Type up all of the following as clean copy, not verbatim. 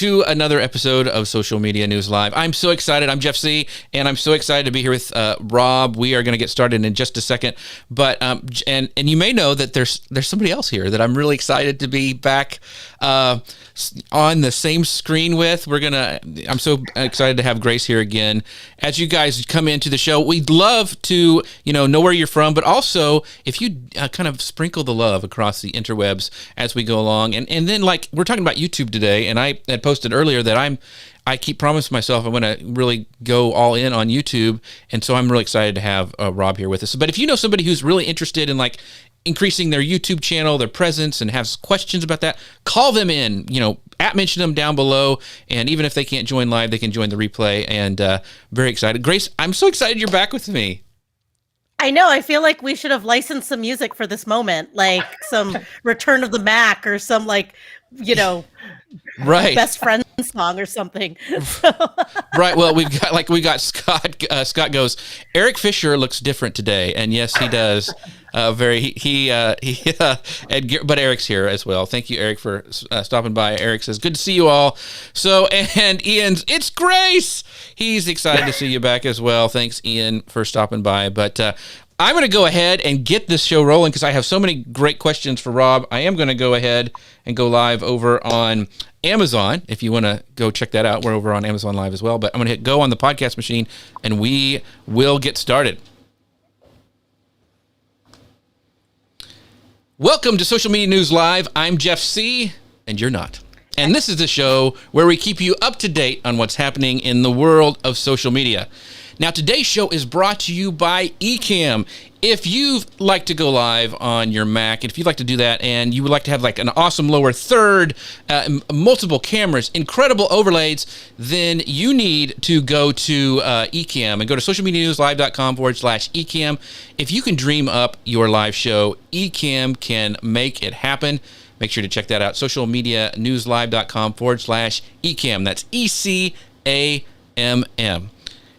to another episode of Social Media News Live. I'm so excited. I'm Jeff C., and I'm so excited to be here with Rob. We are going to get started in just a second, but and you may know that there's somebody else here that I'm really excited to be back on the same screen with. I'm so excited to have Grace here again. As you guys come into the show, we'd love to know where you're from, but also if you kind of sprinkle the love across the interwebs as we go along, and then like we're talking about YouTube today, and I had posted earlier that I keep promising myself I'm going to really go all in on YouTube, and so I'm really excited to have Rob here with us. But if you know somebody who's really interested in like increasing their YouTube channel, their presence, and has questions about that, call them in, mention them down below, and even if they can't join live, they can join the replay, and very excited. Grace, I'm so excited you're back with me. I know. I feel like we should have licensed some music for this moment, like some Return of the Mac or some right. Best Friend song or something. Right. Well, we got Scott. Scott goes, Eric Fisher looks different today, and yes, he does. But Eric's here as well. Thank you, Eric, for stopping by. Eric says, good to see you all. So, and Ian's, it's Grace. He's excited to see you back as well. Thanks, Ian, for stopping by. But I'm going to go ahead and get this show rolling because I have so many great questions for Rob. I am going to go ahead and go live over on Amazon. If you want to go check that out, we're over on Amazon Live as well. But I'm going to hit go on the podcast machine, and we will get started. Welcome to Social Media News Live. I'm Jeff C., and you're not. And this is the show where we keep you up to date on what's happening in the world of social media. Now, today's show is brought to you by Ecamm. If you'd like to go live on your Mac, and if you'd like to do that, and you would like to have like an awesome lower third, multiple cameras, incredible overlays, then you need to go to Ecamm and go to socialmedianewslive.com/Ecamm. If you can dream up your live show, Ecamm can make it happen. Make sure to check that out, socialmedianewslive.com/Ecamm. That's ECAMM.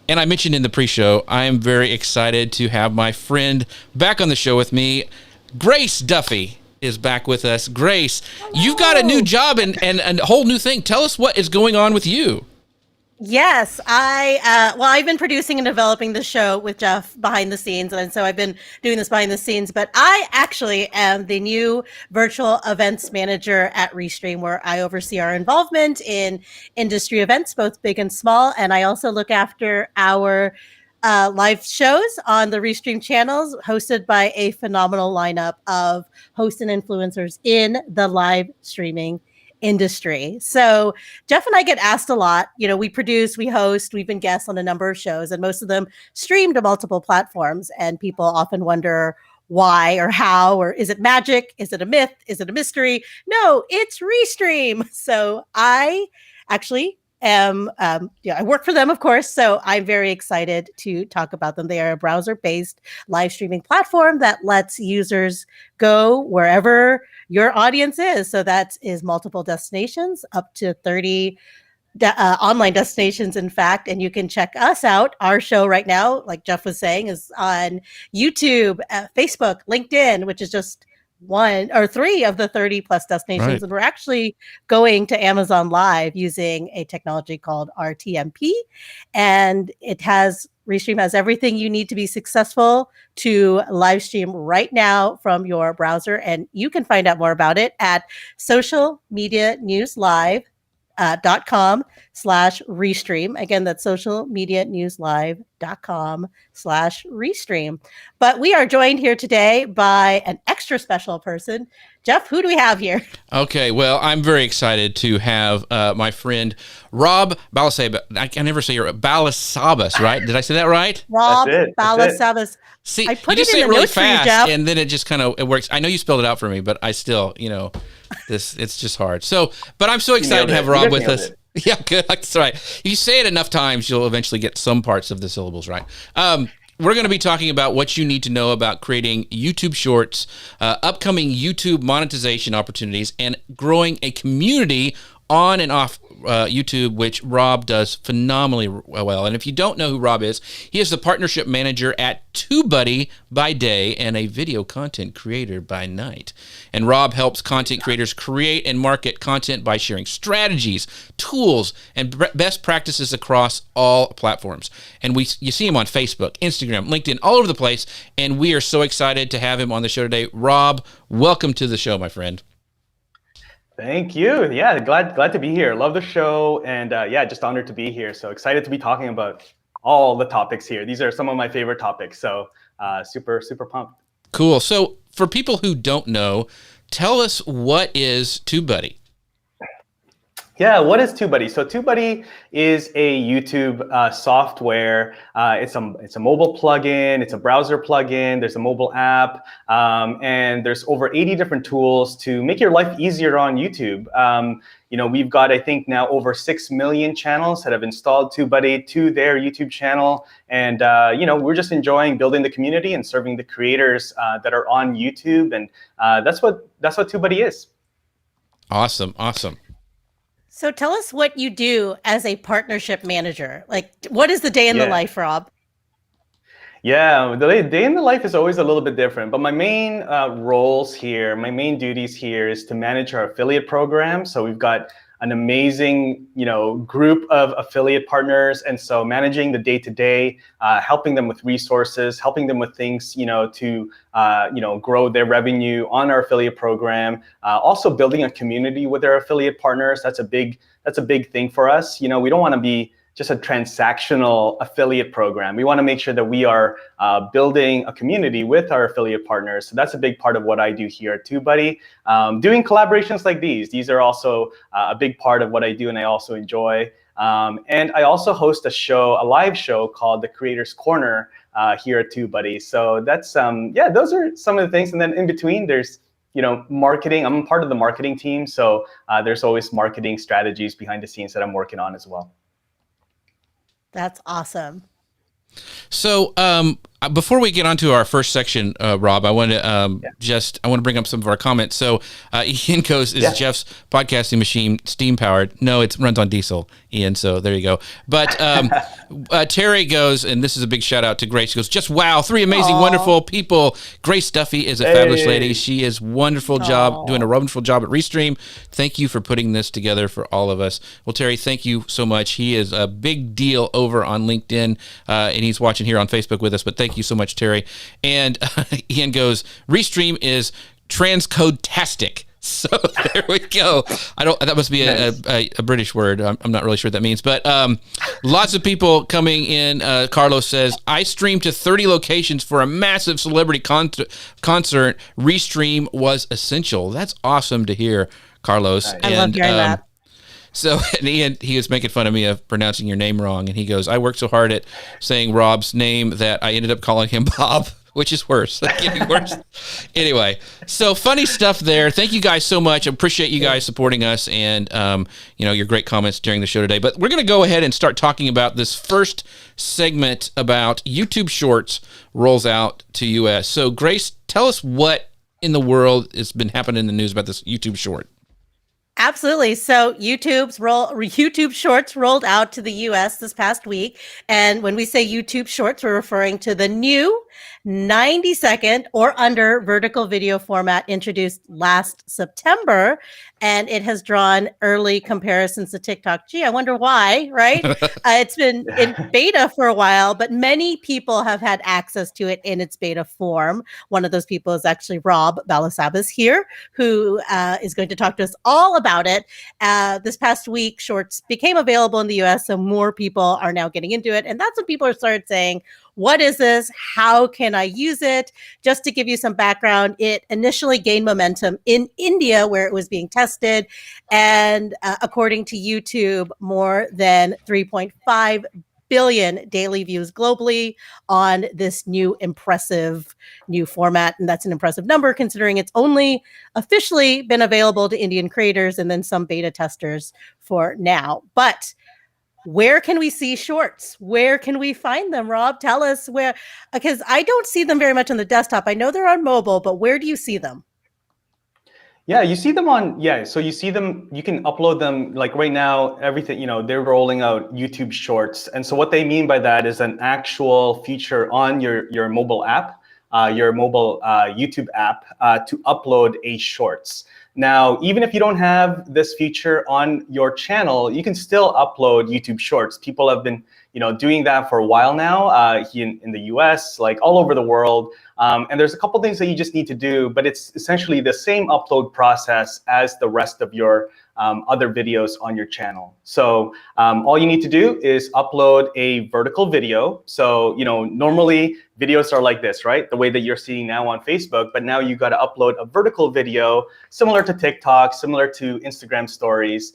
And I mentioned in the pre-show, I am very excited to have my friend back on the show with me. Grace Duffy is back with us. Grace, hello. You've got a new job and a whole new thing. Tell us what is going on with you. Yes, I've been producing and developing the show with Jeff behind the scenes, and so I've been doing this behind the scenes, but I actually am the new virtual events manager at Restream, where I oversee our involvement in industry events, both big and small, and I also look after our live shows on the Restream channels, hosted by a phenomenal lineup of hosts and influencers in the live streaming industry. So Jeff and I get asked a lot, we produce, we host, we've been guests on a number of shows, and most of them stream to multiple platforms. And people often wonder why or how, or is it magic? Is it a myth? Is it a mystery? No, it's Restream. So I actually am, I work for them, of course. So I'm very excited to talk about them. They are a browser-based live streaming platform that lets users go wherever your audience is. So that is multiple destinations, up to 30 online destinations, in fact. And you can check us out. Our show right now, like Jeff was saying, is on YouTube, Facebook, LinkedIn, which is just one or three of the 30 plus destinations. Right. And we're actually going to Amazon Live using a technology called RTMP. And Restream has everything you need to be successful to live stream right now from your browser. And you can find out more about it at socialmedianewslive.com/Restream. Again, that's socialmedianewslive.com/Restream. But we are joined here today by an extra special person. Jeff, who do we have here? Okay, well, I'm very excited to have my friend Rob Balasabas. I can never say your Balasabas, right? Did I say that right? Rob Balasabas. See, I put you just it say in it really notes for you, fast, Jeff. and then it just kind of works. I know you spelled it out for me, but I still, it's just hard. So, but I'm so excited to have Rob with us. Yeah, good. That's right. If you say it enough times, you'll eventually get some parts of the syllables right. We're going to be talking about what you need to know about creating YouTube Shorts, upcoming YouTube monetization opportunities, and growing a community on and off YouTube, which Rob does phenomenally well. And if you don't know who Rob is, he is the partnership manager at TubeBuddy by day and a video content creator by night. And Rob helps content creators create and market content by sharing strategies, tools, and best practices across all platforms. And you see him on Facebook, Instagram, LinkedIn, all over the place. And we are so excited to have him on the show today. Rob, welcome to the show, my friend. Thank you. Yeah, glad to be here. Love the show, and yeah, just honored to be here. So excited to be talking about all the topics here. These are some of my favorite topics. So super pumped. Cool. So for people who don't know, tell us, what is TubeBuddy? Yeah, what is TubeBuddy? So TubeBuddy is a YouTube software. It's a mobile plugin. It's a browser plugin. There's a mobile app, and there's over 80 different tools to make your life easier on YouTube. We've got, I think, now over 6 million channels that have installed TubeBuddy to their YouTube channel, and we're just enjoying building the community and serving the creators that are on YouTube, and that's what TubeBuddy is. Awesome. So tell us what you do as a partnership manager. Like, what is the day in the life, Rob? Yeah, the day in the life is always a little bit different, but my main roles here, my main duties here is to manage our affiliate program. So we've got an amazing, group of affiliate partners, and so managing the day-to-day, helping them with resources, helping them with things, to grow their revenue on our affiliate program. Also building a community with our affiliate partners. That's a big thing for us. We don't want to be just a transactional affiliate program. We want to make sure that we are building a community with our affiliate partners. So that's a big part of what I do here at TubeBuddy. Doing collaborations like these are also a big part of what I do, and I also enjoy. And I also host a live show called The Creator's Corner here at TubeBuddy. So that's, those are some of the things. And then in between, there's marketing. I'm part of the marketing team. So there's always marketing strategies behind the scenes that I'm working on as well. That's awesome. So before we get on to our first section, Rob, I want to bring up some of our comments. So Ian goes, is Jeff's podcasting machine steam powered? No, it runs on diesel, Ian. So there you go. But Terry goes, and this is a big shout out to Grace. She goes, just wow, 3 amazing, wonderful people. Grace Duffy is a fabulous lady. She is doing a wonderful job at Restream. Thank you for putting this together for all of us. Well, Terry, thank you so much. He is a big deal over on LinkedIn, and he's watching here on Facebook with us. But thank you so much, Terry. And Ian goes, Restream is transcode-tastic. So there we go. That must be a British word. I'm not really sure what that means, but lots of people coming in. Carlos says, I streamed to 30 locations for a massive celebrity concert. Restream was essential. That's awesome to hear, Carlos. I love hearing that. So, and Ian, he was making fun of me of pronouncing your name wrong. And he goes, I worked so hard at saying Rob's name that I ended up calling him Bob, which is worse. Getting worse. Anyway, so funny stuff there. Thank you guys so much. I appreciate you guys supporting us and, your great comments during the show today. But we're going to go ahead and start talking about this first segment about YouTube Shorts rolls out to US. So, Grace, tell us what in the world has been happening in the news about this YouTube Short. Absolutely. So YouTube Shorts rolled out to the US this past week. And when we say YouTube Shorts, we're referring to the new 90-second or under vertical video format introduced last September. And it has drawn early comparisons to TikTok. Gee, I wonder why, right? It's been in beta for a while, but many people have had access to it in its beta form. One of those people is actually Rob Balasabas here, who is going to talk to us all about it. This past week, Shorts became available in the US, so more people are now getting into it. And that's when people started saying, what is this? How can I use it? Just to give you some background, it initially gained momentum in India where it was being tested. And according to YouTube, more than 3.5 billion daily views globally on this impressive new format. And that's an impressive number considering it's only officially been available to Indian creators and then some beta testers for now. But where can we see shorts? Where can we find them, Rob? Tell us where, because I don't see them very much on the desktop. I know they're on mobile, but where do you see them? Yeah, you see them on, yeah, so you see them, you can upload them like right now, everything, they're rolling out YouTube Shorts. And so what they mean by that is an actual feature on your mobile app, your mobile YouTube app to upload a Shorts. Now, even if you don't have this feature on your channel, you can still upload YouTube Shorts. People have been, doing that for a while now in the US, like all over the world. And there's a couple things that you just need to do, but it's essentially the same upload process as the rest of your other videos on your channel. So all you need to do is upload a vertical video. So, normally videos are like this, right? The way that you're seeing now on Facebook, but now you got to upload a vertical video similar to TikTok, similar to Instagram stories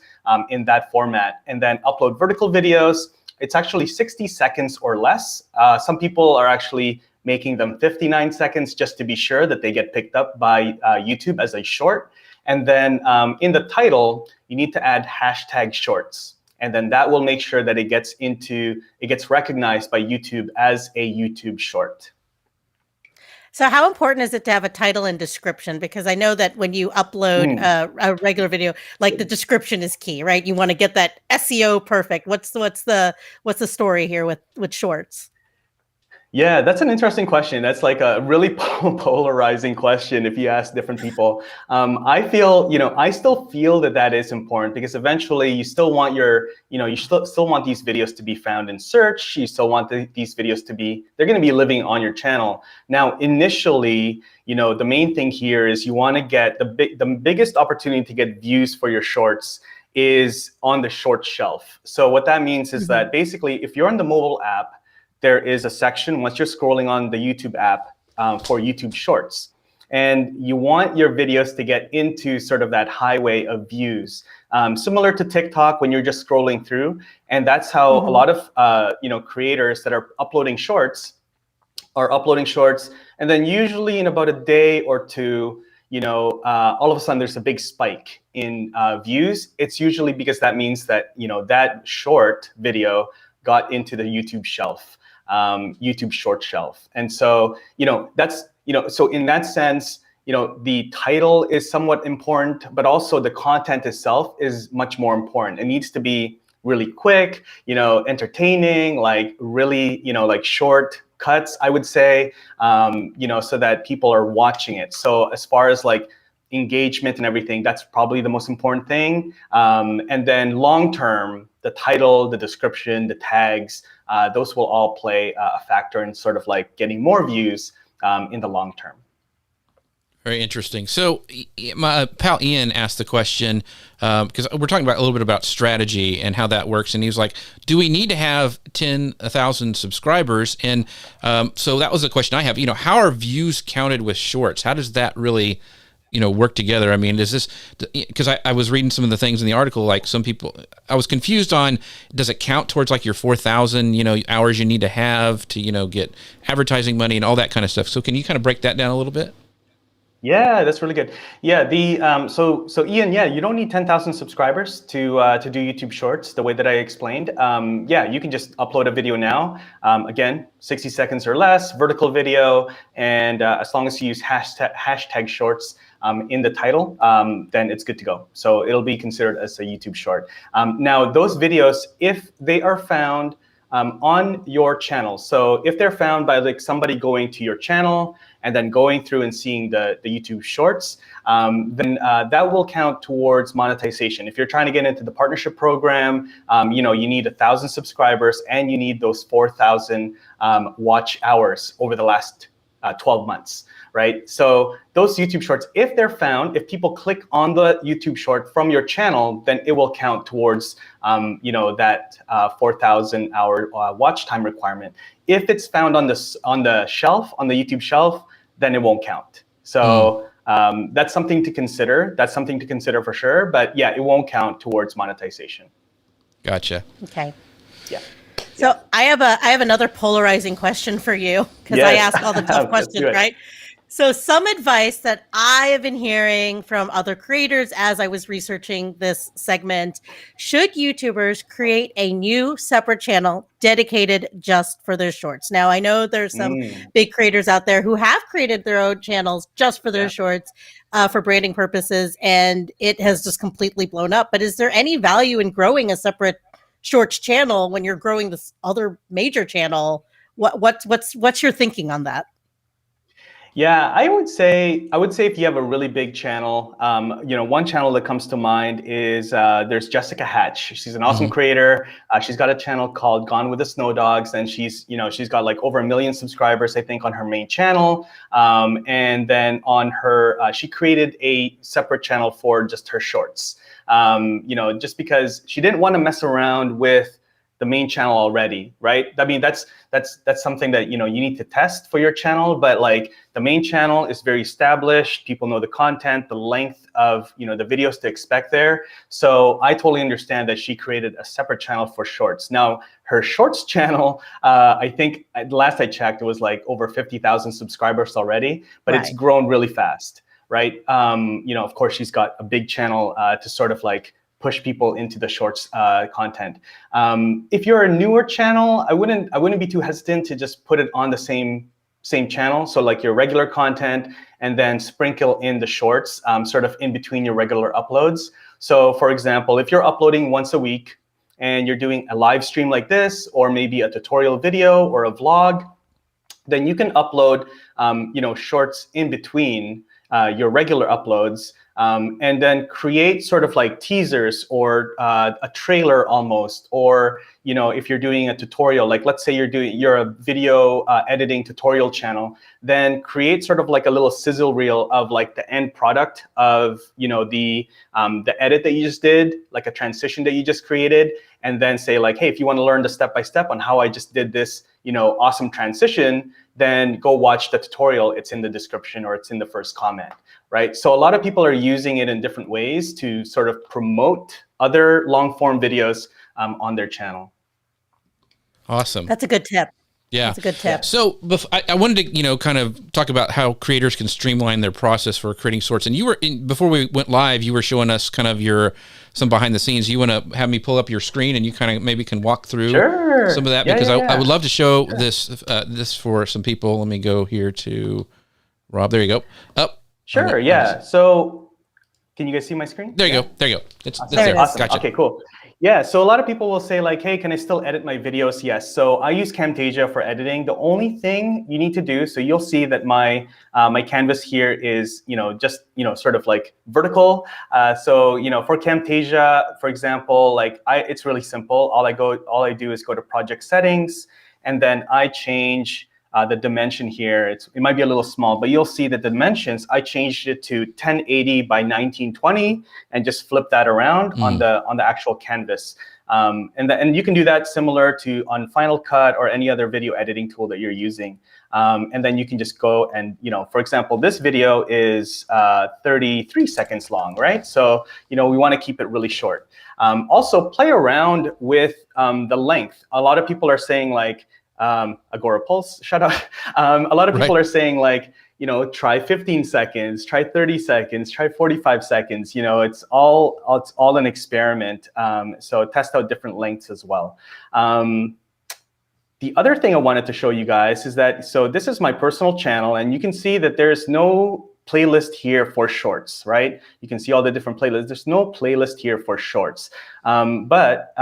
in that format, and then upload vertical videos. It's actually 60 seconds or less. Some people are actually making them 59 seconds just to be sure that they get picked up by YouTube as a short. And then in the title, you need to add hashtag shorts. And then that will make sure that it gets recognized by YouTube as a YouTube short. So how important is it to have a title and description? Because I know that when you upload a regular video, like the description is key, right? You want to get that SEO perfect. What's the story here with shorts? Yeah, that's an interesting question. That's like a really polarizing question if you ask different people. I feel, I still feel that is important because eventually you still want you still want these videos to be found in search. You still want these videos they're going to be living on your channel. Now, initially, the main thing here is you want to get the biggest opportunity to get views for your shorts is on the short shelf. So what that means is that basically if you're on the mobile app, there is a section once you're scrolling on the YouTube app for YouTube Shorts. And you want your videos to get into sort of that highway of views, similar to TikTok when you're just scrolling through. And that's how a lot of creators that are uploading shorts are uploading shorts. And then usually in about a day or two, all of a sudden there's a big spike in views. It's usually because that means that, that short video got into the YouTube shelf. YouTube short shelf. And so, that's, so in that sense, the title is somewhat important, but also the content itself is much more important. It needs to be really quick, entertaining, like really, like short cuts, I would say, so that people are watching it. So as far as like engagement and everything, that's probably the most important thing. And then long term, the title, the description, the tags, those will all play a factor in sort of like getting more views in the long term. Very interesting. So my pal Ian asked the question, because we're talking about a little bit about strategy and how that works. And he was like, do we need to have 10,000 subscribers? And so that was the question I have. How are views counted with shorts? How does that really work together? I mean, is this, because I was reading some of the things in the article, like some people, I was confused on, does it count towards like your 4,000, hours you need to have to, get advertising money and all that kind of stuff. So can you kind of break that down a little bit? Yeah, that's really good. Yeah, so Ian, yeah, you don't need 10,000 subscribers to do YouTube Shorts the way that I explained. Yeah, you can just upload a video now. Again, 60 seconds or less, vertical video, and as long as you use hashtag shorts in the title, then it's good to go. So it'll be considered as a YouTube short. Now, those videos, if they are found on your channel, so if they're found by like somebody going to your channel and then going through and seeing the YouTube Shorts, then that will count towards monetization. If you're trying to get into the partnership program, you need 1,000 subscribers and you need those 4,000 watch hours over the last 12 months, right? So those YouTube Shorts, if they're found, if people click on the YouTube Short from your channel, then it will count towards that 4,000 hour watch time requirement. If it's found on the shelf, on the YouTube shelf, then it won't count. So that's something to consider. That's something to consider for sure. But yeah, it won't count towards monetization. Gotcha. Okay. Yeah. So I have another polarizing question for you because I ask all the tough questions, right? So some advice that I have been hearing from other creators as I was researching this segment: should YouTubers create a new separate channel dedicated just for their shorts? Now, I know there's some Mm, big creators out there who have created their own channels just for their yeah. shorts for branding purposes, and it has just completely blown up. But is there any value in growing a separate shorts channel when you're growing this other major channel? What's your thinking on that? Yeah, I would say if you have a really big channel, one channel that comes to mind is there's Jessica Hatch. She's an awesome Mhm. creator. She's got a channel called Gone with the Snow Dogs, and she's got like over 1 million subscribers, I think, on her main channel. And then on her, she created a separate channel for just her shorts. Just because she didn't want to mess around with the main channel already, right? I mean, that's something that you need to test for your channel, but like the main channel is very established. People know the content, the length of the videos to expect there. So I totally understand that she created a separate channel for shorts. Now her shorts channel, I think at last I checked, it was like over 50,000 subscribers already, but it's Right. grown really fast, right? Of course, she's got a big channel to sort of like push people into the shorts content. If you're a newer channel, I wouldn't be too hesitant to just put it on the same channel. So like your regular content, and then sprinkle in the shorts sort of in between your regular uploads. So for example, if you're uploading once a week and you're doing a live stream like this, or maybe a tutorial video or a vlog, then you can upload shorts in between your regular uploads, and then create sort of like teasers or a trailer almost. Or if you're doing a tutorial, like let's say you're a video editing tutorial channel, then create sort of like a little sizzle reel of like the end product of the edit that you just did, like a transition that you just created, and then say like, hey, if you want to learn the step-by-step on how I just did this awesome transition, then go watch the tutorial. It's in the description, or it's in the first comment, right? So a lot of people are using it in different ways to sort of promote other long form videos on their channel. Awesome. That's a good tip. Yeah. That's a good tip. So I wanted to, kind of talk about how creators can streamline their process for creating shorts. And before we went live, you were showing us kind of some behind the scenes. You want to have me pull up your screen and you kind of maybe can walk through some of that? Yeah, because yeah, I would love to show Sure. this for some people. Let me go here to Rob. There you go. Up. Sure, yeah. So can you guys see my screen? There you Yeah. go. There you go. It's There there. it is. Awesome. Gotcha. Okay, cool. Yeah, so a lot of people will say like, hey, can I still edit my videos? Yes. So I use Camtasia for editing. The only thing you need to do, so you'll see that my my canvas here is just sort of like vertical. So for Camtasia, for example, like it's really simple. All I do is go to project settings, and then I change the dimension here. It might be a little small, but you'll see the dimensions. I changed it to 1080 by 1920 and just flip that around on the actual canvas. And you can do that similar to on Final Cut or any other video editing tool that you're using. And then you can just go and, for example, this video is 33 seconds long, right? So, we want to keep it really short. Also, play around with the length. A lot of people are saying like, Agora Pulse, shut up. A lot of people are saying like, try 15 seconds, try 30 seconds, try 45 seconds. It's all an experiment. So test out different lengths as well. The other thing I wanted to show you guys is that, so this is my personal channel, and you can see that there's no playlist here for shorts, right? You can see all the different playlists. There's no playlist here for shorts. But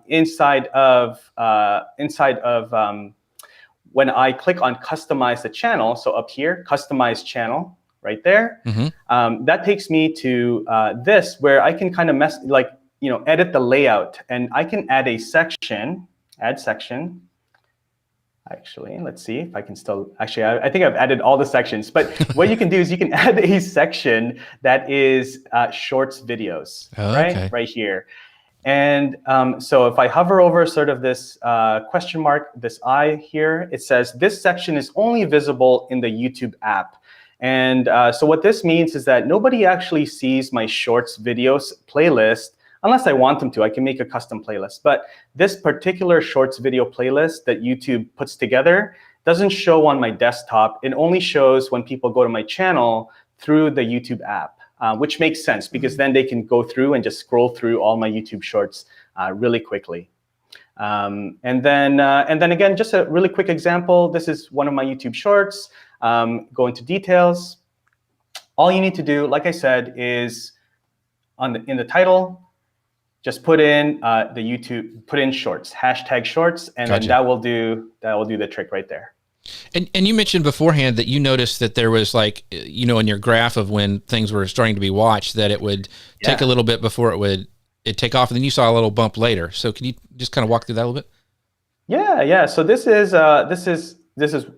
inside of when I click on customize the channel, so up here, customize channel, right there, that takes me to this, where I can kind of edit the layout, and I can add a section, add section. Actually, let's see if I can still, actually, I think I've added all the sections, but what you can do is you can add a section that is shorts videos, right here. And so if I hover over sort of this question mark, this I here, it says this section is only visible in the YouTube app. And so what this means is that nobody actually sees my shorts videos playlist unless I want them to. I can make a custom playlist. But this particular shorts video playlist that YouTube puts together doesn't show on my desktop. It only shows when people go to my channel through the YouTube app, which makes sense because then they can go through and just scroll through all my YouTube shorts really quickly. And then again, just a really quick example. This is one of my YouTube shorts. Go into details. All you need to do, like I said, is in the title, just put in put in shorts, hashtag shorts, and then that will do the trick right there. And you mentioned beforehand that you noticed that there was like, in your graph of when things were starting to be watched, that it would take a little bit before it'd take off, and then you saw a little bump later. So can you just kind of walk through that a little bit? Yeah. So this is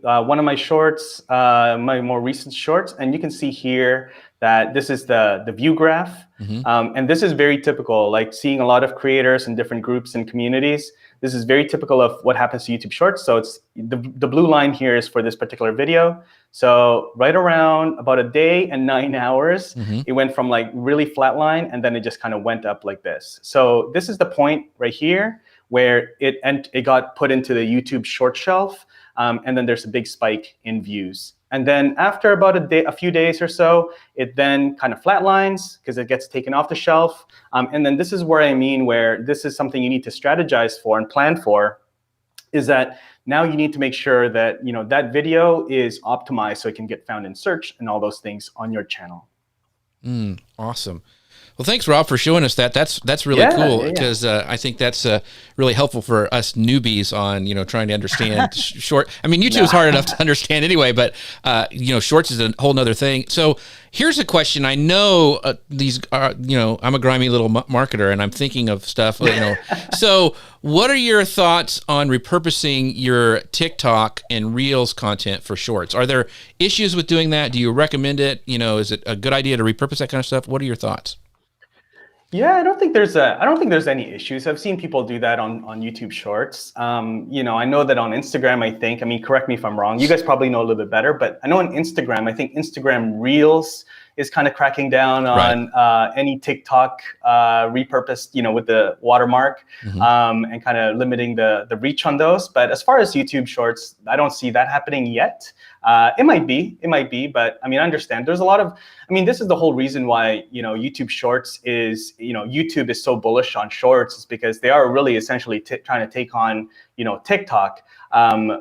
one of my shorts, my more recent shorts, and you can see here that this is the view graph, and this is very typical. Like seeing a lot of creators in different groups and communities. This is very typical of what happens to YouTube Shorts. So it's the blue line here is for this particular video. So right around about a day and 9 hours, it went from like really flat line, and then it just kind of went up like this. So this is the point right here where it got put into the YouTube short shelf, and then there's a big spike in views. And then after about a few days or so, it then kind of flatlines because it gets taken off the shelf. And then this is where I mean where this is something you need to strategize for and plan for, is that now you need to make sure that that video is optimized so it can get found in search and all those things on your channel. Awesome. Well, thanks, Rob, for showing us that. That's really cool because I think that's really helpful for us newbies on trying to understand short. I mean, YouTube is hard enough to understand anyway, but shorts is a whole nother thing. So here's a question. I know these are I'm a grimy little marketer, and I'm thinking of stuff. So what are your thoughts on repurposing your TikTok and Reels content for shorts? Are there issues with doing that? Do you recommend it? Is it a good idea to repurpose that kind of stuff? What are your thoughts? Yeah, I don't think there's any issues. I've seen people do that on YouTube Shorts. I know that on Instagram, I mean, correct me if I'm wrong. You guys probably know a little bit better, but I know on Instagram, I think Instagram Reels is kind of cracking down on any TikTok repurposed, with the watermark, and kind of limiting the reach on those. But as far as YouTube Shorts, I don't see that happening yet. It might be, but I mean, I understand. There's a lot of, this is the whole reason why, YouTube Shorts is, YouTube is so bullish on Shorts, is because they are really essentially trying to take on, TikTok,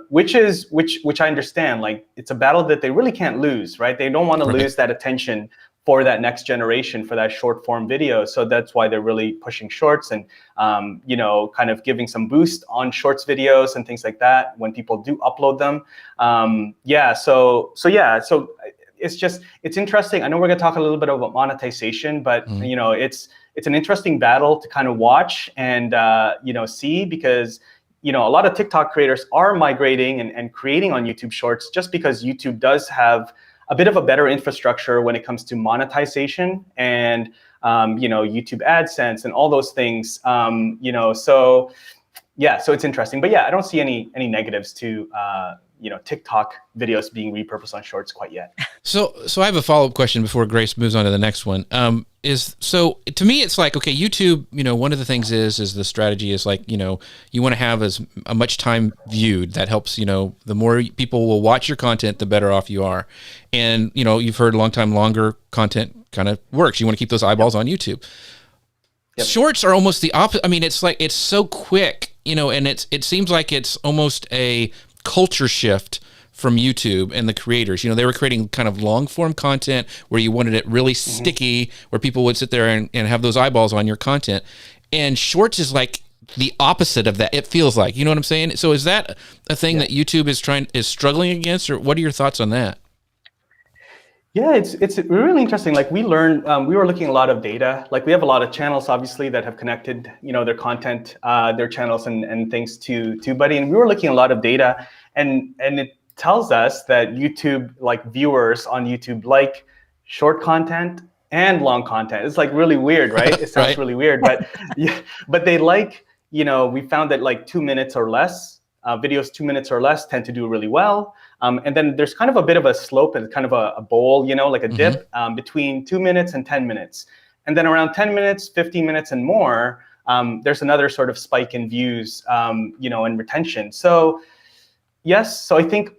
which I understand. Like, it's a battle that they really can't lose, right? They don't want to lose that attention for that next generation, for that short form video. So that's why they're really pushing Shorts and, kind of giving some boost on Shorts videos and things like that when people do upload them. So it's interesting. I know we're going to talk a little bit about monetization, but it's an interesting battle to kind of watch and see, because a lot of TikTok creators are migrating and creating on YouTube Shorts just because YouTube does have a bit of a better infrastructure when it comes to monetization and YouTube AdSense and all those things. So it's interesting. But I don't see any negatives to TikTok videos being repurposed on Shorts quite yet. So I have a follow-up question before Grace moves on to the next one. So to me, it's like, okay, YouTube, one of the things is the strategy is like, you want to have as much time viewed. That helps, the more people will watch your content, the better off you are. And, you've heard long time, longer content kind of works. You want to keep those eyeballs on YouTube. Yep. Shorts are almost the opposite. I mean, it's like, it's so quick, and it seems like it's almost a culture shift from YouTube and the creators. They were creating kind of long form content where you wanted it really sticky, where people would sit there and have those eyeballs on your content. And Shorts is like the opposite of that. It feels like, you know what I'm saying? So is that a thing that YouTube is struggling against, or what are your thoughts on that? Yeah, it's really interesting. Like, we learned, we were looking at a lot of data. Like, we have a lot of channels, obviously, that have connected, their content, their channels and things to TubeBuddy. And we were looking at a lot of data, and it tells us that YouTube, like, viewers on YouTube like short content and long content. It's like really weird, right? It sounds really weird, but but they like, we found that like 2 minutes or less, videos 2 minutes or less tend to do really well. And then there's kind of a bit of a slope and kind of a bowl, like a dip between 2 minutes and 10 minutes. And then around 10 minutes, 15 minutes and more, there's another sort of spike in views, and retention. So Yes, so I think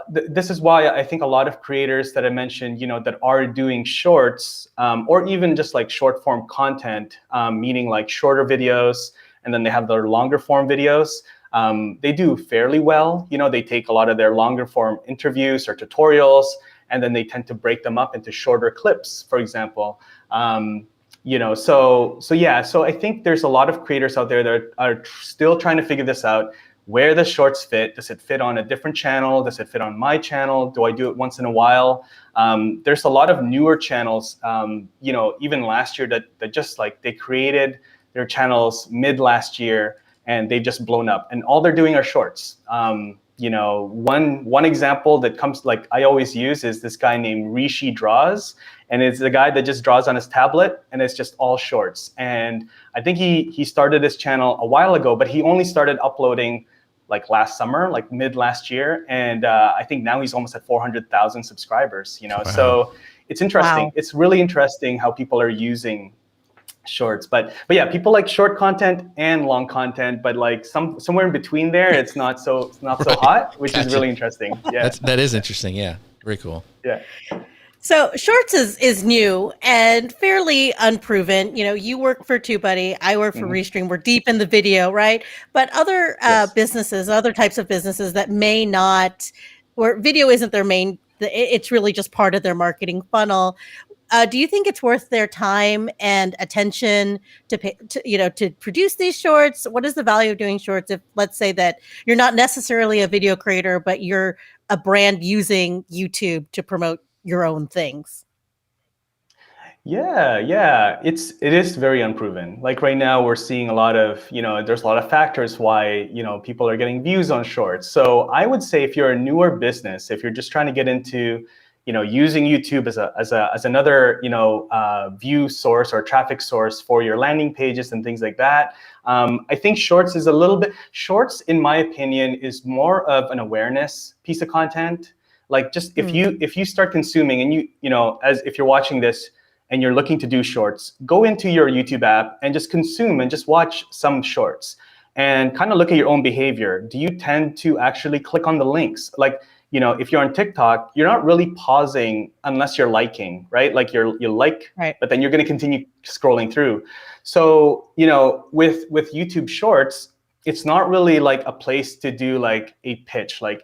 this is why I think a lot of creators that I mentioned, that are doing shorts, or even just like short form content, meaning like shorter videos, and then they have their longer form videos. They do fairly well. They take a lot of their longer form interviews or tutorials, and then they tend to break them up into shorter clips, for example. So I think there's a lot of creators out there that are still trying to figure this out. Where the shorts fit? Does it fit on a different channel? Does it fit on my channel? Do I do it once in a while? There's a lot of newer channels, even last year that just like they created their channels mid last year and they've just blown up, and all they're doing are shorts. One example that comes, like I always use, is this guy named Rishi Draws, and it's the guy that just draws on his tablet, and it's just all shorts. And I think he started his channel a while ago, but he only started uploading like last summer, like mid last year, and I think now he's almost at 400,000 subscribers. Wow. So it's interesting. Wow. It's really interesting how people are using shorts, but yeah, people like short content and long content, but like somewhere in between there, it's not so hot, which is really interesting. Yeah, that is interesting. Yeah, very cool. Yeah. So Shorts is new and fairly unproven. You work for TubeBuddy, I work for Restream. We're deep in the video, right? But other businesses, other types of businesses that may not, where video isn't their main, it's really just part of their marketing funnel. Do you think it's worth their time and attention to pay, to produce these shorts? What is the value of doing shorts if, let's say, that you're not necessarily a video creator, but you're a brand using YouTube to promote your own things? Yeah, it is very unproven. Like right now, we're seeing a lot of, there's a lot of factors why, people are getting views on shorts. So I would say if you're a newer business, if you're just trying to get into, using YouTube as another, view source or traffic source for your landing pages and things like that, I think shorts is a little bit, shorts, in my opinion, is more of an awareness piece of content. Like just if you start consuming, and as if you're watching this and you're looking to do shorts, go into your YouTube app and just consume and just watch some shorts and kind of look at your own behavior. Do you tend to actually click on the links? Like, if you're on TikTok, you're not really pausing unless you're liking, right? Like you like, right, but then you're going to continue scrolling through. So, with YouTube Shorts, it's not really like a place to do like a pitch, like,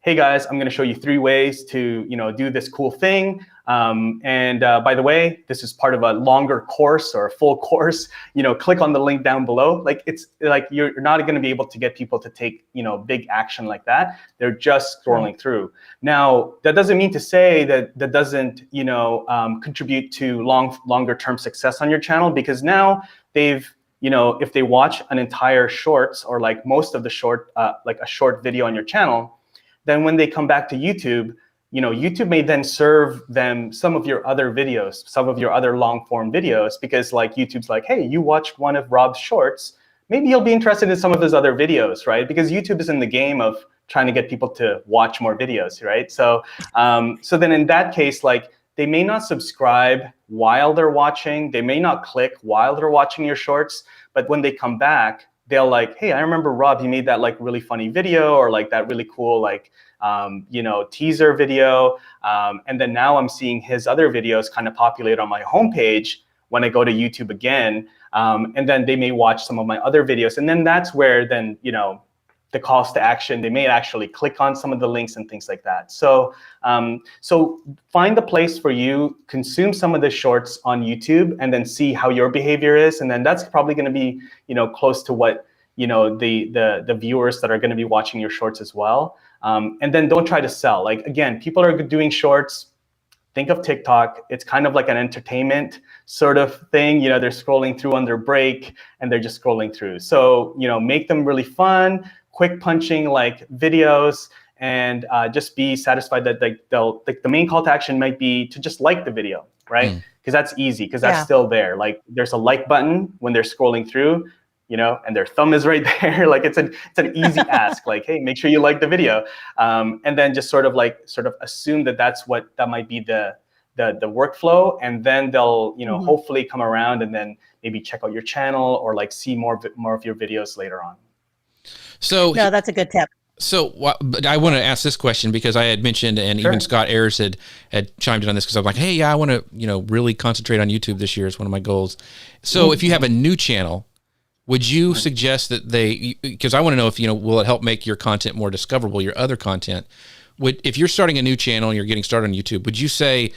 hey guys, I'm going to show you 3 ways to, do this cool thing. By the way, this is part of a longer course or a full course, click on the link down below. Like it's like you're not going to be able to get people to take, big action like that. They're just scrolling through. Now, that doesn't mean to say that doesn't, contribute to longer term success on your channel, because now they've, if they watch an entire shorts or like most of the short, like a short video on your channel, then when they come back to YouTube, YouTube may then serve them some of your other videos, some of your other long form videos, because like YouTube's like, hey, you watched one of Rob's shorts, maybe you'll be interested in some of his other videos, right? Because YouTube is in the game of trying to get people to watch more videos, right? So, so then in that case, like they may not subscribe while they're watching, they may not click while they're watching your shorts, but when they come back, they'll like, hey, I remember Rob, he made that like really funny video, or like that really cool like, teaser video. And then now I'm seeing his other videos kind of populate on my homepage when I go to YouTube again. And then they may watch some of my other videos. And then that's where then, the calls to action, they may actually click on some of the links and things like that. So, so find the place for you, consume some of the shorts on YouTube, and then see how your behavior is. And then that's probably going to be, close to what, the viewers that are going to be watching your shorts as well. And then don't try to sell. Like, again, people are doing shorts. Think of TikTok. It's kind of like an entertainment sort of thing. They're scrolling through on their break and they're just scrolling through. So, make them really fun, quick punching like videos, and just be satisfied that they'll like the main call to action might be to just like the video, right? Because that's easy, because that's still there. Like there's a like button when they're scrolling through, and their thumb is right there. Like it's an easy ask, like, hey, make sure you like the video. And then just sort of assume that that might be the workflow. And then they'll, hopefully come around and then maybe check out your channel or like see more of your videos later on. So no, that's a good tip. So, but I want to ask this question because I had mentioned, and Sure. even Scott Ayers had chimed in on this because I'm like, hey, yeah, I want to, really concentrate on YouTube this year is one of my goals. So, if you have a new channel, would you suggest that because I want to know if, will it help make your content more discoverable, your other content? If you're starting a new channel and you're getting started on YouTube, would you say,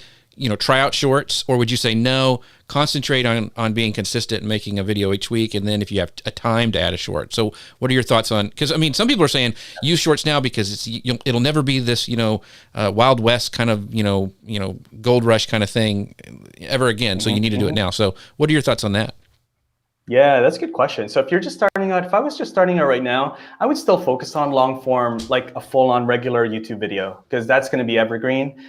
try out shorts, or would you say, no, concentrate on being consistent and making a video each week, and then if you have a time to add a short? So what are your thoughts on, because I mean, some people are saying use shorts now because it'll never be this, Wild West kind of, gold rush kind of thing ever again. So you need to do it now. So what are your thoughts on that? Yeah, that's a good question. So if you're just starting out, if I was just starting out right now, I would still focus on long form, like a full-on regular YouTube video, because that's going to be evergreen.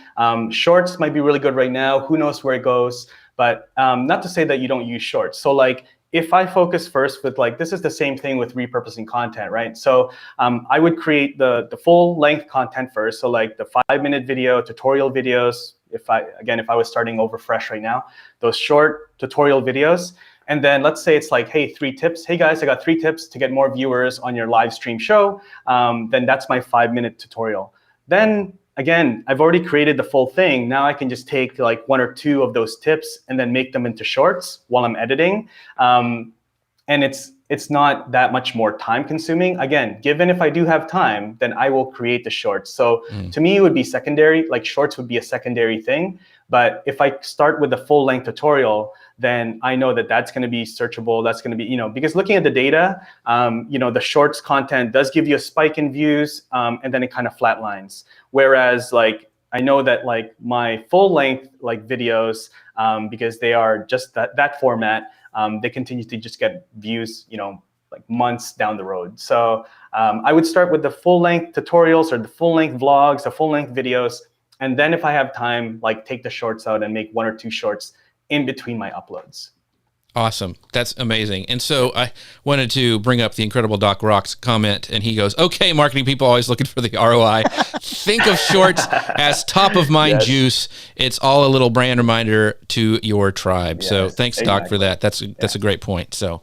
Shorts might be really good right now. Who knows where it goes? But not to say that you don't use shorts. So like, if I focus first with like, this is the same thing with repurposing content, right? So I would create the full length content first. So like the 5-minute video, tutorial videos. If I was starting over fresh right now, those short tutorial videos. And then let's say it's like, hey, 3 tips. Hey guys, I got 3 tips to get more viewers on your live stream show. Then that's my 5-minute tutorial. Then again, I've already created the full thing. Now I can just take like 1 or 2 of those tips and then make them into shorts while I'm editing. And it's not that much more time consuming. Again, given if I do have time, then I will create the shorts. So to me, it would be secondary, like shorts would be a secondary thing. But if I start with the full length tutorial, then I know that that's going to be searchable. That's going to be, because looking at the data, the shorts content does give you a spike in views, and then it kind of flatlines. Whereas like, I know that like my full length like videos, because they are just that format, they continue to just get views, like months down the road. So I would start with the full length tutorials or the full length vlogs, the full length videos. And then if I have time, like take the shorts out and make 1 or 2 shorts in between my uploads. Awesome. That's amazing. And so I wanted to bring up the incredible Doc Rock's comment, and he goes, okay, marketing people always looking for the ROI. Think of shorts as top of mind juice. It's all a little brand reminder to your tribe. Yes, so thanks, Doc, for that. That's a great point. So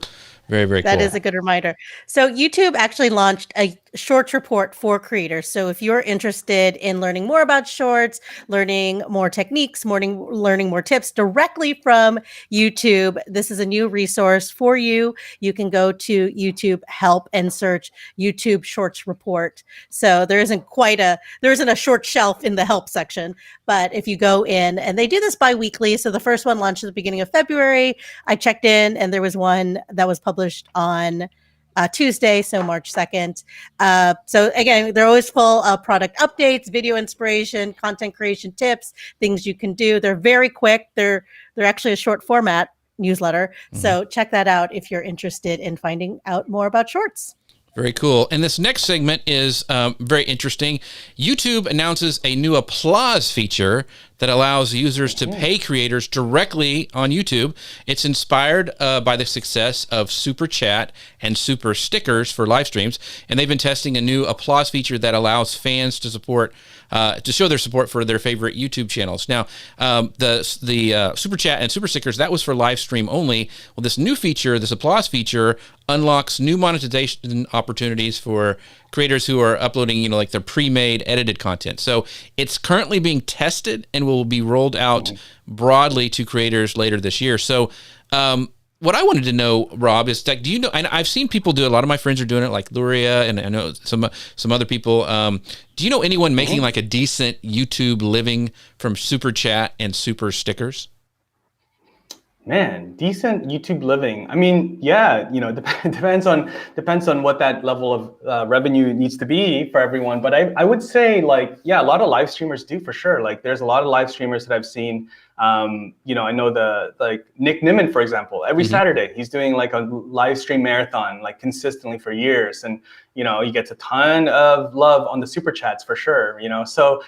very, very cool. That is a good reminder. So YouTube actually launched a shorts report for creators. So if you're interested in learning more about shorts, learning more techniques, learning more tips directly from YouTube, this is a new resource for you. You can go to YouTube Help and search YouTube Shorts Report. So there isn't a short shelf in the help section, but if you go in, and they do this bi-weekly. So the first one launched at the beginning of February. I checked in and there was one that was published on Tuesday, so March 2nd. So again, they're always full of product updates, video inspiration, content creation tips, things you can do. They're very quick. They're actually a short format newsletter. So check that out if you're interested in finding out more about shorts. Very cool. And this next segment is very interesting. YouTube announces a new applause feature that allows users to pay creators directly on YouTube. It's inspired by the success of Super Chat and Super Stickers for live streams, and they've been testing a new applause feature that allows fans to show their support for their favorite YouTube channels. Now, the Super Chat and Super Stickers, that was for live stream only. Well, this new feature, this applause feature, unlocks new monetization opportunities for creators who are uploading, like their pre-made edited content. So it's currently being tested and will be rolled out broadly to creators later this year. So what I wanted to know, Rob, is like, do you know, and I've seen people do it, a lot of my friends are doing it, like Luria, and I know some other people. Do you know anyone making like a decent YouTube living from Super Chat and Super Stickers? Man, decent YouTube living. I mean, yeah, depends on what that level of revenue needs to be for everyone. But I would say like, yeah, a lot of live streamers do for sure. Like there's a lot of live streamers that I've seen. I know like Nick Nimmin, for example, every Saturday he's doing like a live stream marathon, like consistently for years. And, he gets a ton of love on the super chats for sure, So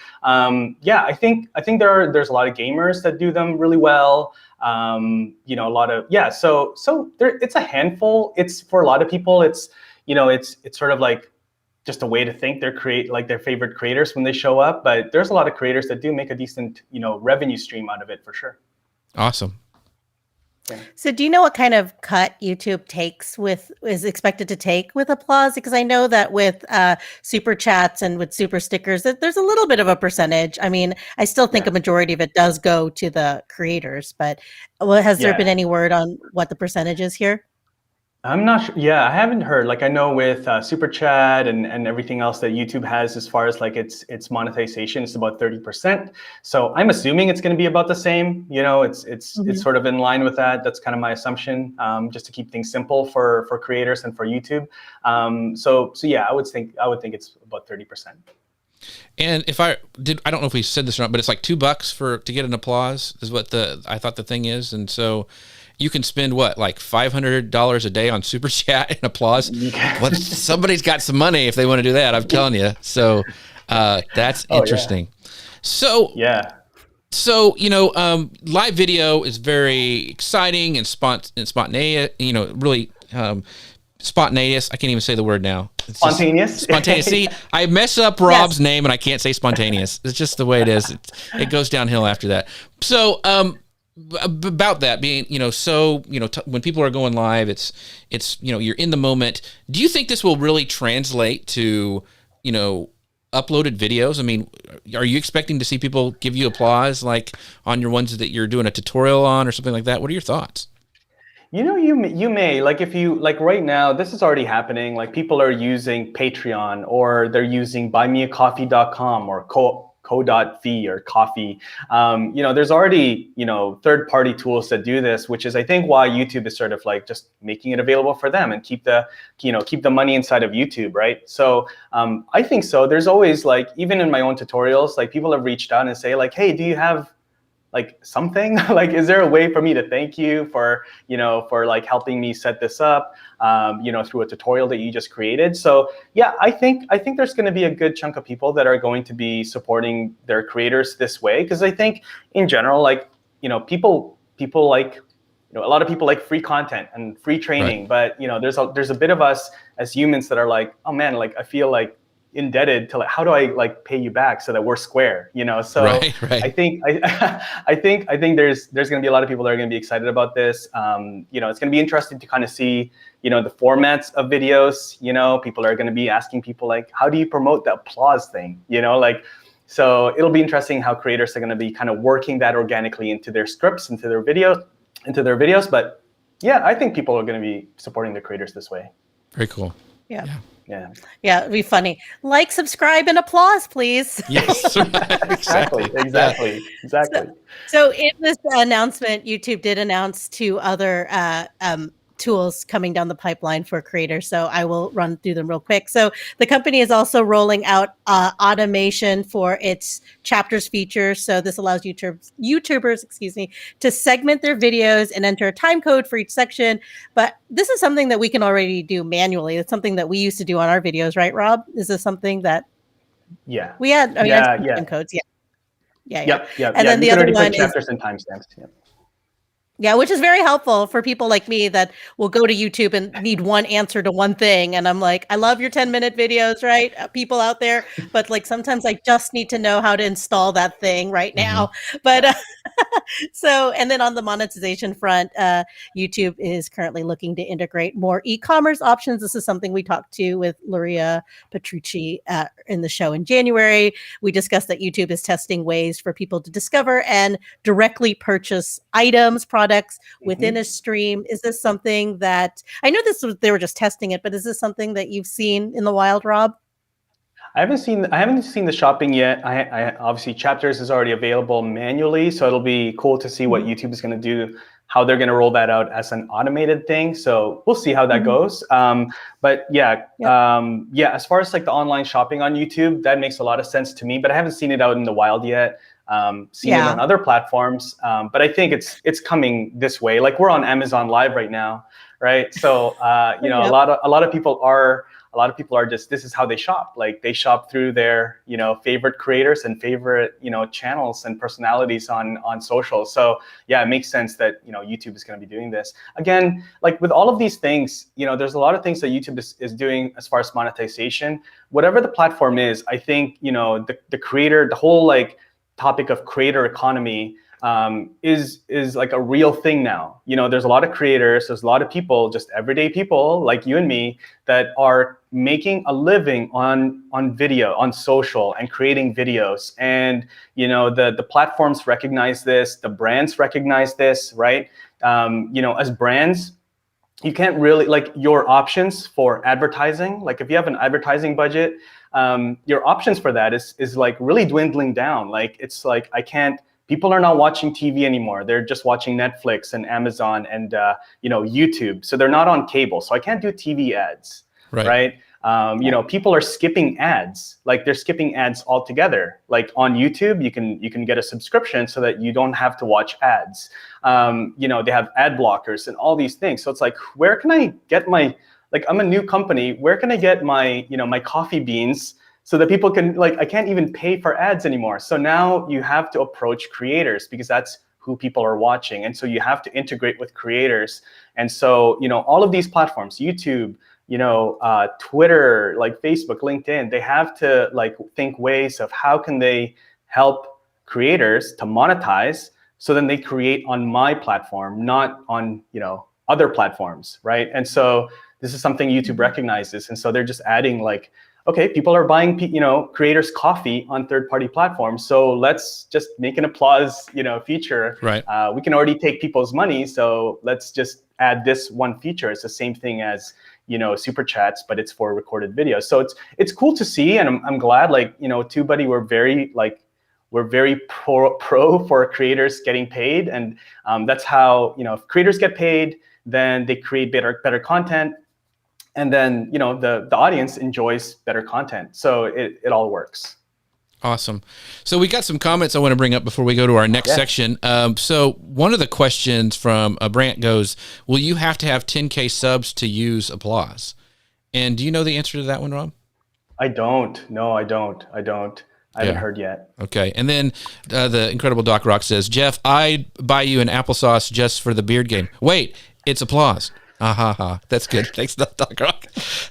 yeah, I think there's a lot of gamers that do them really well. A lot of, so there, it's a handful. It's for a lot of people, it's sort of like just a way to think their favorite creators when they show up. But there's a lot of creators that do make a decent, revenue stream out of it for sure. Awesome. So do you know what kind of cut YouTube is expected to take with applause? Because I know that with super chats and with super stickers, that there's a little bit of a percentage. I mean, I still think a majority of it does go to the creators, but has there been any word on what the percentage is here? I'm not sure. Yeah, I haven't heard. Like I know with Super Chat and everything else that YouTube has as far as like its monetization, it's about 30%. So I'm assuming it's going to be about the same. You know, it's sort of in line with that. That's kind of my assumption, just to keep things simple for creators and for YouTube. So yeah, I would think it's about 30%. And if I don't know if we said this or not, but it's like $2 to get an applause is what I thought the thing is, and so. You can spend what, like $500 a day on super chat and applause. Well, somebody's got some money if they want to do that. I'm telling you. So that's interesting. So So live video is very exciting and spontaneous. Really spontaneous. I can't even say the word now. It's spontaneous. Spontaneous. See, I mess up Rob's name and I can't say spontaneous. It's just the way it is. It goes downhill after that. So about that being, when people are going live, it's you're in the moment. Do you think this will really translate to, uploaded videos? I mean, are you expecting to see people give you applause like on your ones that you're doing a tutorial on or something like that? What are your thoughts? You may, like, if you like right now, this is already happening. Like people are using Patreon, or they're using buymeacoffee.com or co.fi or coffee. There's already, third-party tools that do this, which is I think why YouTube is sort of like just making it available for them and keep the money inside of YouTube, right? So I think so. There's always, like, even in my own tutorials, like people have reached out and say like, hey, do you have like something like, is there a way for me to thank you for like helping me set this up, through a tutorial that you just created? So yeah, I think there's going to be a good chunk of people that are going to be supporting their creators this way, because I think in general, like, people like, a lot of people like free content and free training, but there's a bit of us as humans that are like, oh man, like I feel like indebted to, like, how do I like pay you back so that we're square, so right. I think there's going to be a lot of people that are going to be excited about this. It's going to be interesting to kind of see the formats of videos. People are going to be asking people like, how do you promote the applause thing, so it'll be interesting how creators are going to be kind of working that organically into their scripts, into their videos. But yeah, I think people are going to be supporting the creators this way. Very cool. Yeah, it'd be funny. Like, subscribe, and applause, please. Yes, exactly. So in this announcement, YouTube did announce 2 other tools coming down the pipeline for creators. So I will run through them real quick. So the company is also rolling out automation for its chapters feature. So this allows YouTubers, to segment their videos and enter a time code for each section. But this is something that we can already do manually. It's something that we used to do on our videos, right, Rob? Is this something that we had? Time codes. Yeah. And then the other one is chapters and timestamps. Yeah, which is very helpful for people like me that will go to YouTube and need one answer to one thing. And I'm like, I love your 10-minute videos, right? People out there. But like sometimes I just need to know how to install that thing right now. But and then on the monetization front, YouTube is currently looking to integrate more e-commerce options. This is something we talked to with Luria Petrucci in the show in January. We discussed that YouTube is testing ways for people to discover and directly purchase items, products within a stream. Is this something that, I know they were just testing it, but is this something that you've seen in the wild, Rob? I haven't seen the shopping yet. I obviously chapters is already available manually, so it'll be cool to see what YouTube is going to do, how they're going to roll that out as an automated thing. So we'll see how that goes. But as far as like the online shopping on YouTube, that makes a lot of sense to me, but I haven't seen it out in the wild yet. Seen it on other platforms, but I think it's coming this way. Like, we're on Amazon Live right now, right? So a lot of people are just, this is how they shop. Like, they shop through their favorite creators and favorite channels and personalities on social. So yeah, it makes sense that YouTube is going to be doing this. Again, like with all of these things, there's a lot of things that YouTube is doing as far as monetization. Whatever the platform is, I think the creator, the whole like topic of creator economy is like a real thing now. You know, there's a lot of creators, there's a lot of people, just everyday people like you and me, that are making a living on video, on social, and creating videos. And you know, the platforms recognize this, the brands recognize this, right? You know, as brands, you can't really, like, your options for advertising, like if you have an advertising budget, your options for that is like really dwindling down. Like, it's like, people are not watching TV anymore. They're just watching Netflix and Amazon and you know, YouTube. So they're not on cable. So I can't do TV ads, right? You know, people are skipping ads. Like, they're skipping ads altogether. Like on YouTube, you can get a subscription so that you don't have to watch ads. You know, they have ad blockers and all these things. So it's like, where can I get my, like, I'm a new company, where can I get my, you know, my coffee beans so that people can, like, I can't even pay for ads anymore. So now you have to approach creators because that's who people are watching. And so you have to integrate with creators. And so, you know, all of these platforms, YouTube, you know, Twitter, like Facebook, LinkedIn, they have to like think ways of how can they help creators to monetize, so then they create on my platform, not on, you know, other platforms, right? And so this is something YouTube recognizes. And so they're just adding, like, okay, people are buying, you know, creators coffee on third-party platforms. So let's just make an applause, you know, feature. Right. We can already take people's money, so let's just add this one feature. It's the same thing as, you know, super chats, but it's for recorded videos. So it's cool to see, and I'm glad, like, you know, TubeBuddy, we're very pro for creators getting paid, and that's how, you know, if creators get paid, then they create better content. And then, you know, the audience enjoys better content. So it all works. Awesome. So we got some comments I want to bring up before we go to our next section. So one of the questions from Brant goes, will you have to have 10K subs to use Applause? And do you know the answer to that one, Rob? I don't. No, I don't. I haven't heard yet. Okay. And then the incredible Doc Rock says, Jeff, I'd buy you an applesauce just for the beard game. Wait, it's Applause. That's good. Thanks, Doc Rock.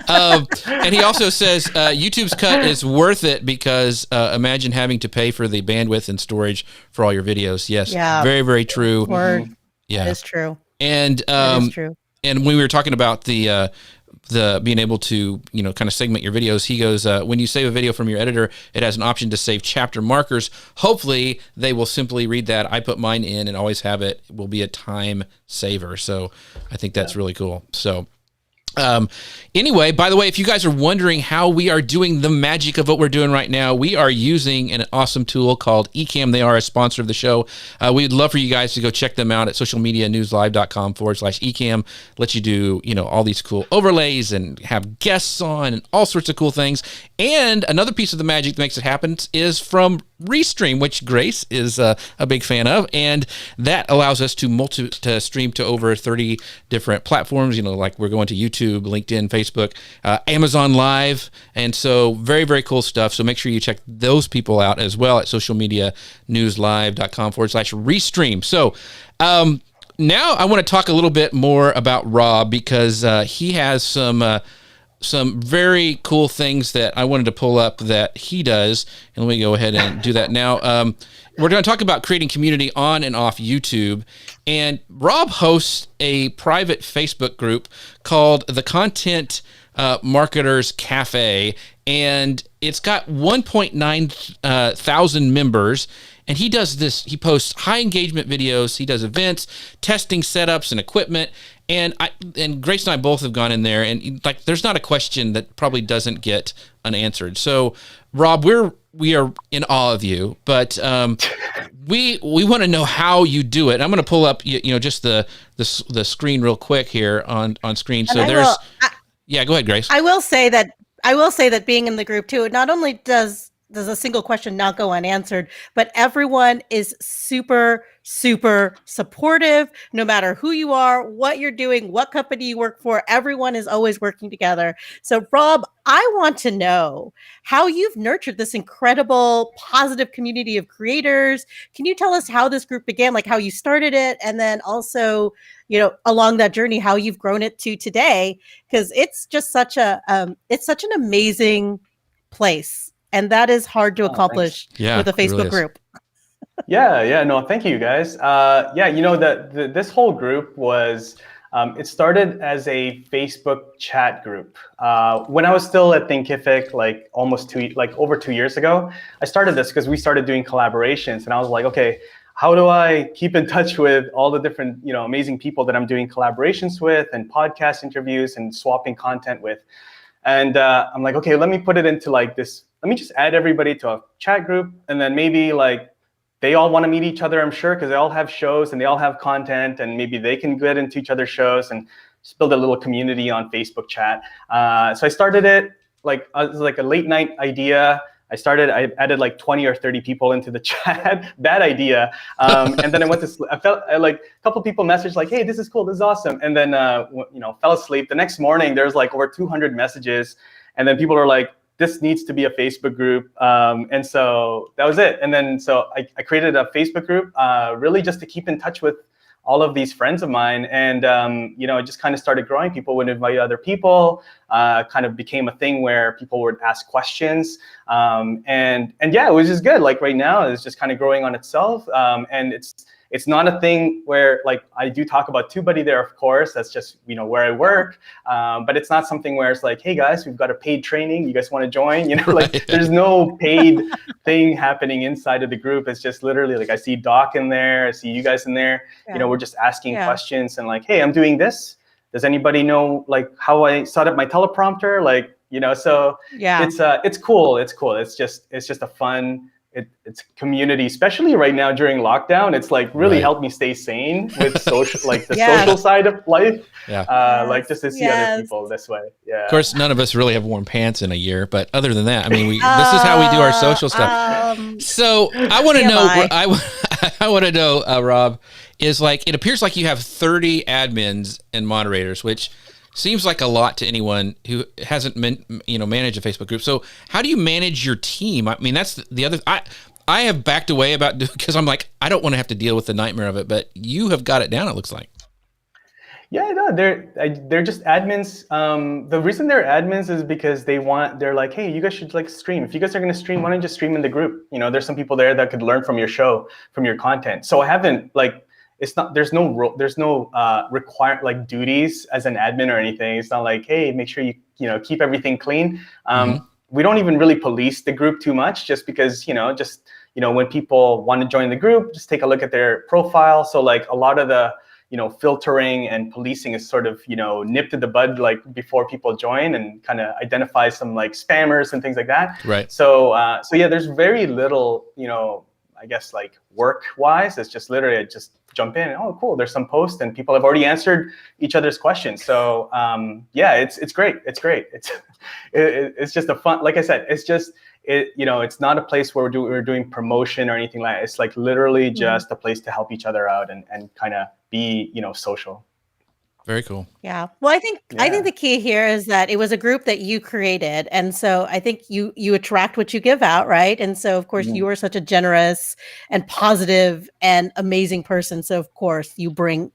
And he also says YouTube's cut is worth it because imagine having to pay for the bandwidth and storage for all your videos. Yes, very, very true. Word. Yeah, it's true. And it is true. And when we were talking about the being able to, you know, kind of segment your videos, he goes, when you save a video from your editor, it has an option to save chapter markers. Hopefully they will simply read that. I put mine in and always have it. It will be a time saver. So I think that's really cool. So anyway, by the way, if you guys are wondering how we are doing the magic of what we're doing right now, we are using an awesome tool called Ecamm. They are a sponsor of the show. We'd love for you guys to go check them out at socialmedianewslive.com/Ecamm. Let you do, you know, all these cool overlays and have guests on and all sorts of cool things. And another piece of the magic that makes it happen is from Restream, which Grace is a big fan of, and that allows us to stream to over 30 different platforms. You know, like we're going to YouTube, LinkedIn, Facebook, Amazon Live, and so very, very cool stuff. So make sure you check those people out as well at socialmedianewslive.com/Restream. So now I want to talk a little bit more about Rob because he has some very cool things that I wanted to pull up that he does. And let me go ahead and do that now. We're going to talk about creating community on and off YouTube. And Rob hosts a private Facebook group called the Content Marketers Cafe. And it's got 1.9 thousand members. And he does this, he posts high engagement videos, he does events, testing setups and equipment. And Grace and I both have gone in there, and like there's not a question that probably doesn't get unanswered. So Rob, we are in awe of you, but we want to know how you do it. I'm going to pull up you know just the screen real quick here on screen. So go ahead, Grace. I will say that being in the group too, not only does a single question not go unanswered, but everyone is super, super supportive, no matter who you are, what you're doing, what company you work for, everyone is always working together. So Rob, I want to know how you've nurtured this incredible, positive community of creators. Can you tell us how this group began, like how you started it, and then also, you know, along that journey, how you've grown it to today? Because it's just such an amazing place. And that is hard to accomplish with a Facebook group. Yeah, no, thank you guys. Yeah, you know this whole group was it started as a Facebook chat group. When I was still at Thinkific, like over 2 years ago, I started this because we started doing collaborations, and I was like, okay, how do I keep in touch with all the different amazing people that I'm doing collaborations with and podcast interviews and swapping content with? And I'm like, okay, let me put it into like this. Let me just add everybody to a chat group, and then maybe like they all want to meet each other, I'm sure, because they all have shows and they all have content, and maybe they can get into each other's shows and just build a little community on Facebook chat. So I started it like it was like a late night idea. I added like 20 or 30 people into the chat. Bad idea. And then I went to sleep. I felt like a couple people messaged like, hey, this is cool, this is awesome. And then, fell asleep. The next morning, there's like over 200 messages. And then people are like, this needs to be a Facebook group. And so that was it. And then so I created a Facebook group really just to keep in touch with all of these friends of mine. And, it just kind of started growing. People would invite other people, kind of became a thing where people would ask questions. And yeah, it was just good. Like right now, it's just kind of growing on itself. And it's not a thing where like I do talk about TubeBuddy there, of course. That's just where I work. But it's not something where it's like, hey guys, we've got a paid training. You guys want to join? Like there's no paid thing happening inside of the group. It's just literally like I see Doc in there, I see you guys in there. Yeah. We're just asking questions and like, hey, I'm doing this. Does anybody know like how I set up my teleprompter? Like so Yeah. it's cool. It's cool. It's just a fun. It's community, especially right now during lockdown. It's like really helped me stay sane with social, like the social side of life. Yeah. Like just to see other people this way. Yeah. Of course, none of us really have worn pants in a year, but other than that, I mean, this is how we do our social stuff. So I want to know, I want to know, Rob, is like, it appears like you have 30 admins and moderators, which seems like a lot to anyone who hasn't managed a Facebook group. So how do you manage your team? I mean, that's the other. I have backed away because I'm like, I don't want to have to deal with the nightmare of it. But you have got it down, it looks like. Yeah, no, they're just admins. The reason they're admins is because they're like, hey, you guys should like stream. If you guys are going to stream, why don't you just stream in the group? There's some people there that could learn from your show, from your content. So I haven't like. There's no required like duties as an admin or anything. It's not like, hey, make sure you keep everything clean. We don't even really police the group too much, just because when people want to join the group, just take a look at their profile. So like a lot of the filtering and policing is sort of nipped in the bud like before people join, and kind of identify some like spammers and things like that. Right. So yeah, there's very little I guess like work-wise, it's just literally just jump in. Oh, cool! There's some posts, and people have already answered each other's questions. So yeah, it's great. It's great. It's just a fun. Like I said, it's just it's not a place where we're doing promotion or anything like that. It's like literally just a place to help each other out and kind of be social. Very cool. Yeah. Well, I think the key here is that it was a group that you created. And so I think you attract what you give out, right? And so of course you are such a generous and positive and amazing person. So of course you bring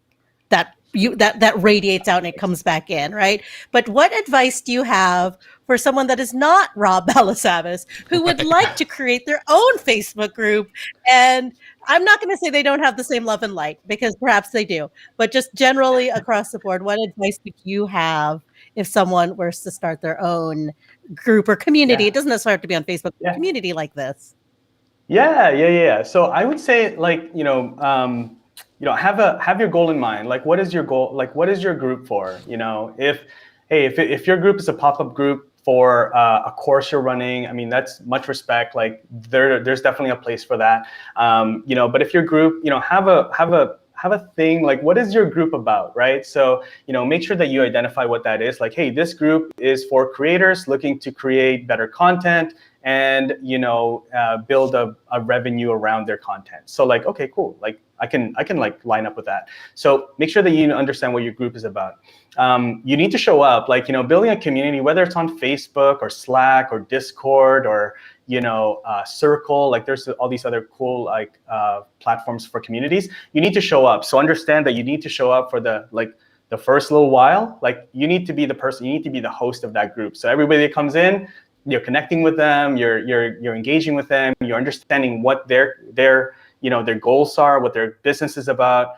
that that radiates out and it comes back in, right? But what advice do you have for someone that is not Rob Balasabas, who would like to create their own Facebook group? And I'm not going to say they don't have the same love and light, because perhaps they do, but just generally across the board, what advice would you have if someone were to start their own group or community? It doesn't necessarily have to be on Facebook, but community like this. Yeah. So I would say like, have your goal in mind. Like, what is your goal? Like, what is your group for? If your group is a pop-up group for a course you're running, I mean, that's much respect. Like there's definitely a place for that. But if your group, have a thing, like what is your group about, right? So, make sure that you identify what that is. Like, hey, this group is for creators looking to create better content and, build a revenue around their content. So like, okay, cool. Like I can like line up with that. So make sure that you understand what your group is about. You need to show up, like, building a community, whether it's on Facebook or Slack or Discord or, Circle, like there's all these other cool like platforms for communities. You need to show up. So understand that you need to show up for the first little while. Like you need to be the person, you need to be the host of that group. So everybody that comes in, you're connecting with them, you're engaging with them, you're understanding what their their goals are, what their business is about.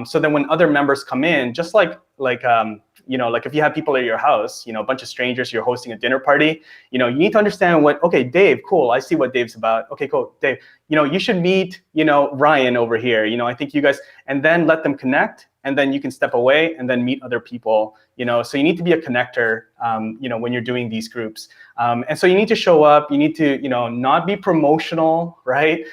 So then when other members come in, just like if you have people at your house, a bunch of strangers, you're hosting a dinner party, you need to understand okay, Dave, cool, I see what Dave's about. Okay, cool, Dave, you should meet, Ryan over here. I think you guys, and then let them connect, and then you can step away and then meet other people, so you need to be a connector, when you're doing these groups. And so you need to show up, you need to, not be promotional, right?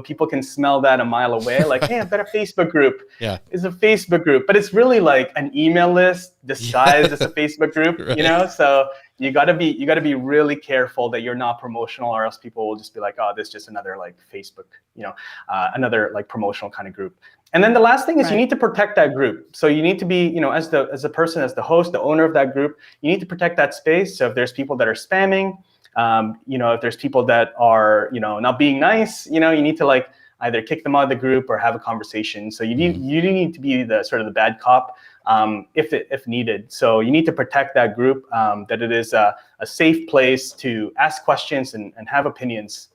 People can smell that a mile away, like, hey, I've got a Facebook group. Yeah. It's a Facebook group, but it's really like an email list disguised as a Facebook group, Right. So you gotta be really careful that you're not promotional, or else people will just be like, oh, this is just another like Facebook, another like promotional kind of group. And then the last thing is you need to protect that group. So you need to be, as the person, as the host, the owner of that group, you need to protect that space. So if there's people that are spamming, if there's people that are, not being nice, you need to like either kick them out of the group or have a conversation. So you need to be the sort of the bad cop, if needed. So you need to protect that group, that it is a safe place to ask questions and have opinions.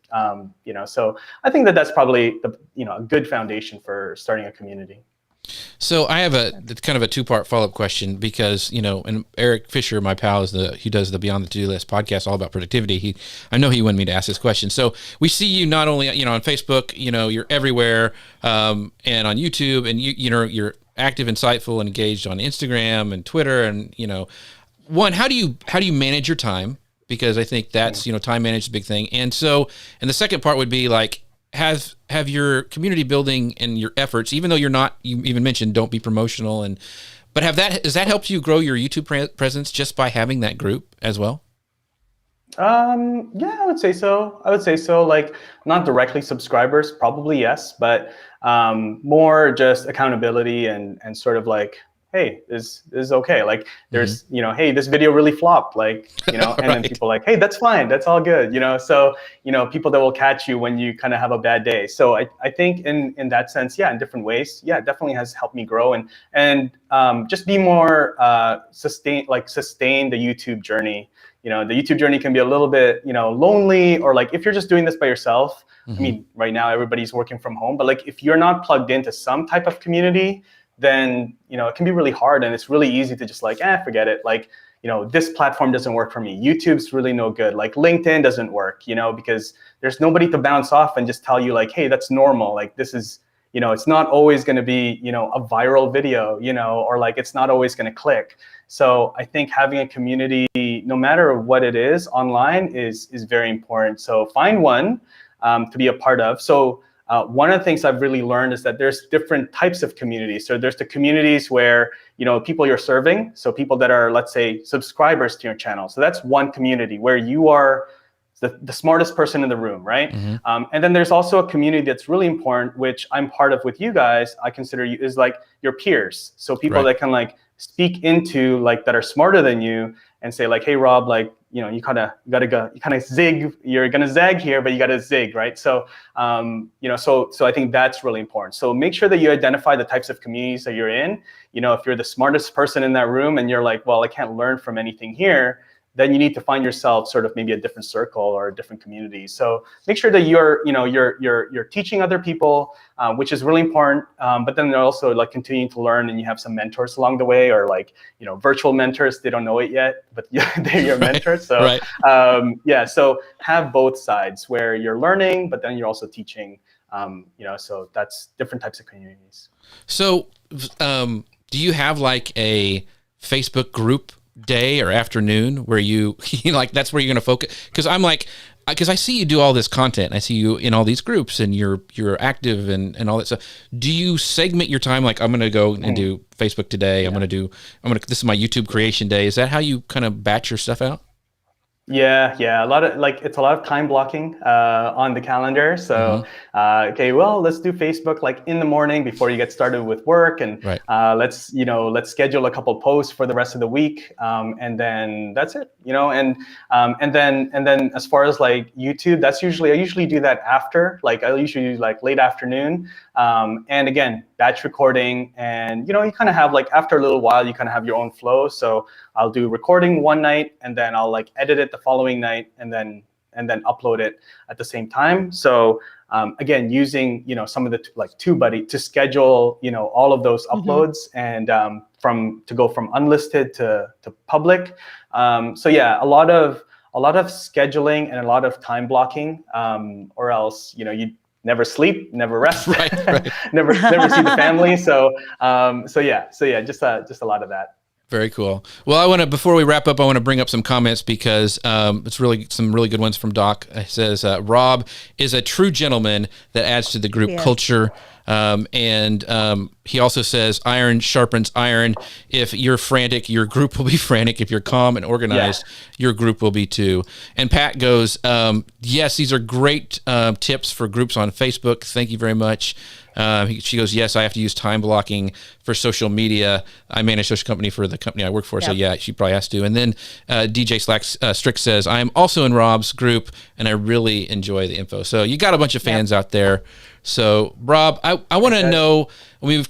So I think that's probably a good foundation for starting a community. So I have kind of a two-part follow-up question, because, and Eric Fisher, my pal, he does the Beyond the To-Do List podcast all about productivity. I know he wanted me to ask this question. So we see you not only, on Facebook, you're everywhere, and on YouTube, and you're active, insightful, and engaged on Instagram and Twitter. And, one, how do you manage your time? Because I think that's, time management is a big thing. And so, and the second part would be like, have your community building and your efforts, even though you even mentioned don't be promotional, but has that helped you grow your YouTube presence just by having that group as well? Yeah, I would say so. Like, not directly subscribers, probably yes, but more just accountability and sort of like, hey, this is okay. Like, there's, hey, this video really flopped. Like, and Right. then people are like, hey, that's fine. That's all good. So, people that will catch you when you kind of have a bad day. So I think in that sense, yeah, in different ways, yeah, it definitely has helped me grow and just be more sustain the YouTube journey. The YouTube journey can be a little bit, lonely, or like if you're just doing this by yourself. I mean, right now everybody's working from home, but like if you're not plugged into some type of community, then it can be really hard, and it's really easy to just like, forget it. Like, this platform doesn't work for me. YouTube's really no good. Like LinkedIn doesn't work, because there's nobody to bounce off and just tell you like, hey, that's normal. Like this is, it's not always going to be, a viral video, or like it's not always going to click. So I think having a community, no matter what it is online, is very important. So find one to be a part of. So one of the things I've really learned is that there's different types of communities. So there's the communities where, people you're serving. So people that are, let's say, subscribers to your channel. So that's one community where you are the smartest person in the room, right? And then there's also a community that's really important, which I'm part of with you guys. I consider you is like your peers. So people that can like speak into like that are smarter than you and say like, hey, Rob, like, you kind of zig. You're gonna zag here, but you gotta zig, right? So, so I think that's really important. So make sure that you identify the types of communities that you're in. If you're the smartest person in that room and you're like, well, I can't learn from anything here, then you need to find yourself sort of maybe a different circle or a different community. So make sure that you're teaching other people, which is really important. But then they're also like continuing to learn, and you have some mentors along the way, or like virtual mentors. They don't know it yet, but they're your mentors. So yeah, so have both sides where you're learning, but then you're also teaching. So that's different types of communities. So do you have like a Facebook group day or afternoon where you like that's where you're going to focus? Because I see you do all this content, and I see you in all these groups, and you're active and all that stuff. Do you segment your time? Like, I'm going to go and do Facebook today. This is my YouTube creation day. Is that how you kind of batch your stuff out? Yeah, it's a lot of time blocking on the calendar. So, okay, well, let's do Facebook like in the morning before you get started with work, and let's schedule a couple posts for the rest of the week, and then that's it, and then as far as like YouTube, I usually do that after, like I usually do like late afternoon, and again, batch recording, and you kind of have like after a little while you kind of have your own flow. So I'll do recording one night, and then I'll like edit it the following night, and then and then upload it at the same time. So again, using some of the like TubeBuddy to schedule all of those uploads and to go from unlisted to public. So yeah, a lot of scheduling and a lot of time blocking, or else you never sleep, never rest, right. never see the family. So yeah, just a lot of that. Very cool. Well, before we wrap up, I want to bring up some comments because it's really some really good ones from Doc. It says, Rob is a true gentleman that adds to the group culture. And he also says, iron sharpens iron. If you're frantic, your group will be frantic. If you're calm and organized, your group will be too. And Pat goes, yes, these are great tips for groups on Facebook. Thank you very much. She goes, yes, I have to use time blocking for social media. I manage a social company for the company I work for. So yeah, she probably has to. And then DJ Strick says, I am also in Rob's group and I really enjoy the info. So you got a bunch of fans out there. So Rob, I want to know, we've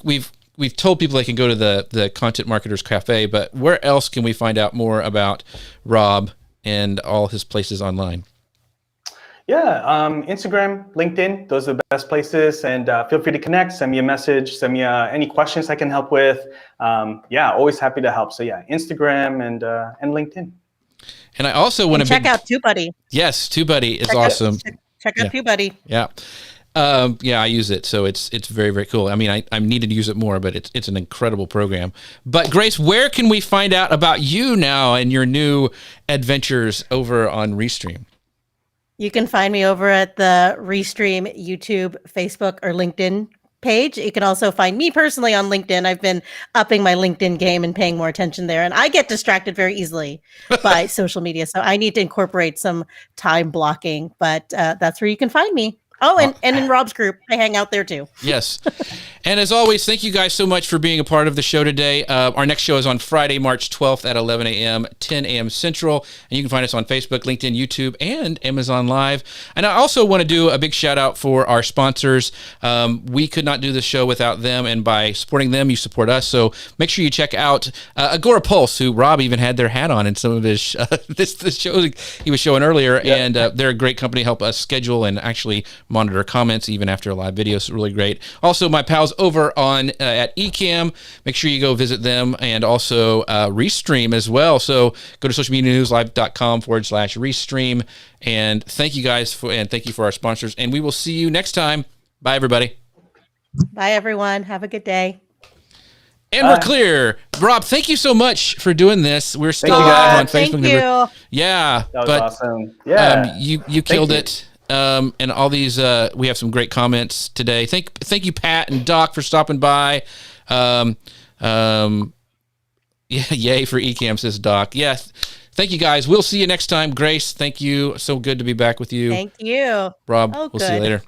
told people they can go to the Content Marketers Cafe, but where else can we find out more about Rob and all his places online? Yeah, Instagram, LinkedIn, those are the best places. And feel free to connect, send me a message, send me any questions I can help with. Yeah, always happy to help. So yeah, Instagram and LinkedIn. And I also want to check out TubeBuddy. Yes, TubeBuddy is awesome. Check out TubeBuddy. Yeah. Yeah, I use it, so it's very, very cool. I mean, I needed to use it more, but it's an incredible program. But Grace, where can we find out about you now and your new adventures over on Restream? You can find me over at the Restream YouTube, Facebook, or LinkedIn page. You can also find me personally on LinkedIn. I've been upping my LinkedIn game and paying more attention there. And I get distracted very easily by social media. So I need to incorporate some time blocking, but that's where you can find me. Oh, and in Rob's group, I hang out there too. Yes. And as always, thank you guys so much for being a part of the show today. Our next show is on Friday, March 12th at 11 a.m., 10 a.m. Central. And you can find us on Facebook, LinkedIn, YouTube, and Amazon Live. And I also want to do a big shout out for our sponsors. We could not do this show without them. And by supporting them, you support us. So make sure you check out Agora Pulse, who Rob even had their hat on in some of his this show he was showing earlier. Yep. And they're a great company, help us schedule and actually monitor comments even after a live video. It's really great. Also, my pals over on at Ecamm, make sure you go visit them, and also Restream as well. So go to socialmedianewslive.com/Restream. And thank you guys thank you for our sponsors. And we will see you next time. Bye, everybody. Bye, everyone. Have a good day. And we're clear. Rob, thank you so much for doing this. We're still live on Facebook. Thank you. Yeah. That was awesome. Yeah. You killed it. And all these, we have some great comments today. Thank you, Pat and Doc, for stopping by. Yeah, yay for Ecamm, says Doc. Yeah, thank you guys. We'll see you next time. Grace, thank you. So good to be back with you. Thank you. Rob, we'll see you later.